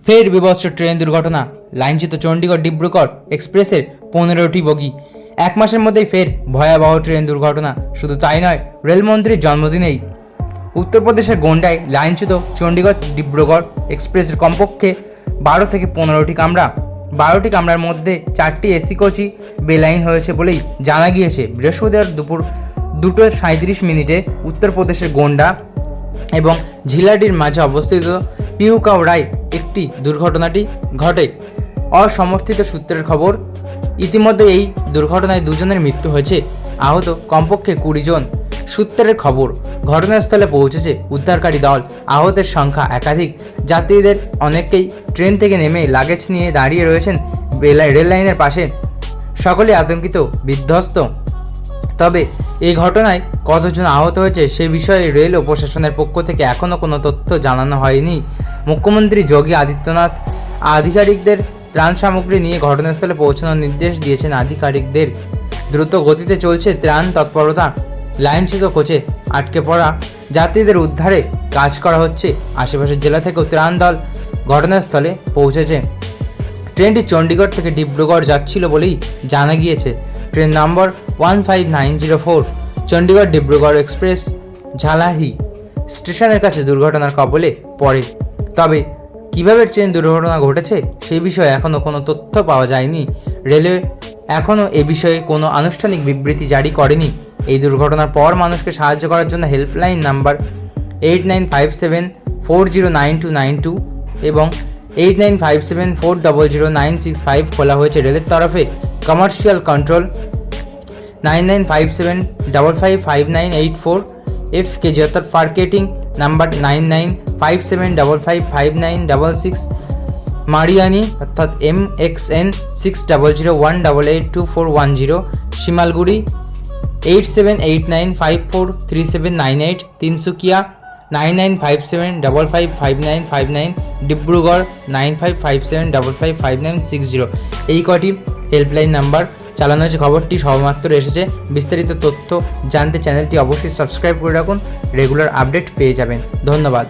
ফের বিভৎস ট্রেন দুর্ঘটনা, লাইনচ্যুত চণ্ডীগড় ডিব্রুগড় এক্সপ্রেসের 15টি বগি। এক মাসের মধ্যেই ফের ভয়াবহ ট্রেন দুর্ঘটনা। শুধু তাই নয়, রেলমন্ত্রীর জন্মদিনেই উত্তরপ্রদেশের গোন্ডায় লাইনচ্যুত চণ্ডীগড় ডিব্রুগড় এক্সপ্রেসের কমপক্ষে 12 থেকে 15টি কামরা। 12টি কামরার মধ্যে 4টি এসি কোচই বেলাইন হয়েছে বলেই জানা গিয়েছে। বৃহস্পতিবার দুপুর 2:37 উত্তরপ্রদেশের গোন্ডা এবং ঝিলাডির মাঝে অবস্থিত পিউকাওড়ায় একটি দুর্ঘটনাটি ঘটে। অসমর্থিত সূত্রের খবর, ইতিমধ্যে এই দুর্ঘটনায় 2 জনের মৃত্যু হয়েছে, আহত কমপক্ষে 20 জন। সূত্রের খবর, ঘটনাস্থলে পৌঁছেছে উদ্ধারকারী দল। আহতের সংখ্যা একাধিক। যাত্রীদের অনেকেই ট্রেন থেকে নেমে লাগেজ নিয়ে দাঁড়িয়ে রয়েছেন রেল লাইনের পাশে। সকলেই আতঙ্কিত, বিধ্বস্ত। তবে এই ঘটনায় কতজন আহত হয়েছে সে বিষয়ে রেল ও প্রশাসনের পক্ষ থেকে এখনও কোনো তথ্য জানানো হয়নি। মুখ্যমন্ত্রী যোগী আদিত্যনাথ আধিকারিকদের ত্রাণ সামগ্রী নিয়ে ঘটনাস্থলে পৌঁছানোর নির্দেশ দিয়েছেন। আধিকারিকদের দ্রুত গতিতে চলছে ত্রাণ তৎপরতা। লাইনচ্যুত কোচে আটকে পড়া যাত্রীদের উদ্ধারে কাজ করা হচ্ছে। আশেপাশের জেলা থেকেও ত্রাণ দল ঘটনাস্থলে পৌঁছেছে। ট্রেনটি চণ্ডীগড় থেকে ডিব্রুগড় যাচ্ছিল বলেই জানা গিয়েছে। Train number 15904 Chandigarh Dibrugarh express Jhalahi স্টেশনের কাছে দুর্ঘটনার কবলে পড়ে। তবে কিভাবে ট্রেন দুর্ঘটনা ঘটেছে সেই বিষয়ে এখনও কোনো তথ্য পাওয়া যায়নি। রেলওয়ে এখনও এ বিষয়ে কোনো আনুষ্ঠানিক বিবৃতি জারি করেনি। এই দুর্ঘটনার পর মানুষকে সাহায্য করার জন্য হেল্পলাইন নাম্বার 8957409292 এবং 8957400965 খোলা হয়েছে রেলের তরফে। Commercial control 9957555984 FKJ marketing number 9957555966 মারিয়ানি অর্থাৎ MXN 6001882410 শিমালগুড়ি 8789543798 তিনসুকিয়া 9957555959 ডিব্রুগড় 9557555960 এই কটি হেল্পলাইন নাম্বার চালানো হয়েছে। খবরটি সবেমাত্র এসেছে। বিস্তারিত তথ্য জানতে চ্যানেলটি অবশ্যই সাবস্ক্রাইব করে রাখুন, রেগুলার আপডেট পেয়ে যাবেন। ধন্যবাদ।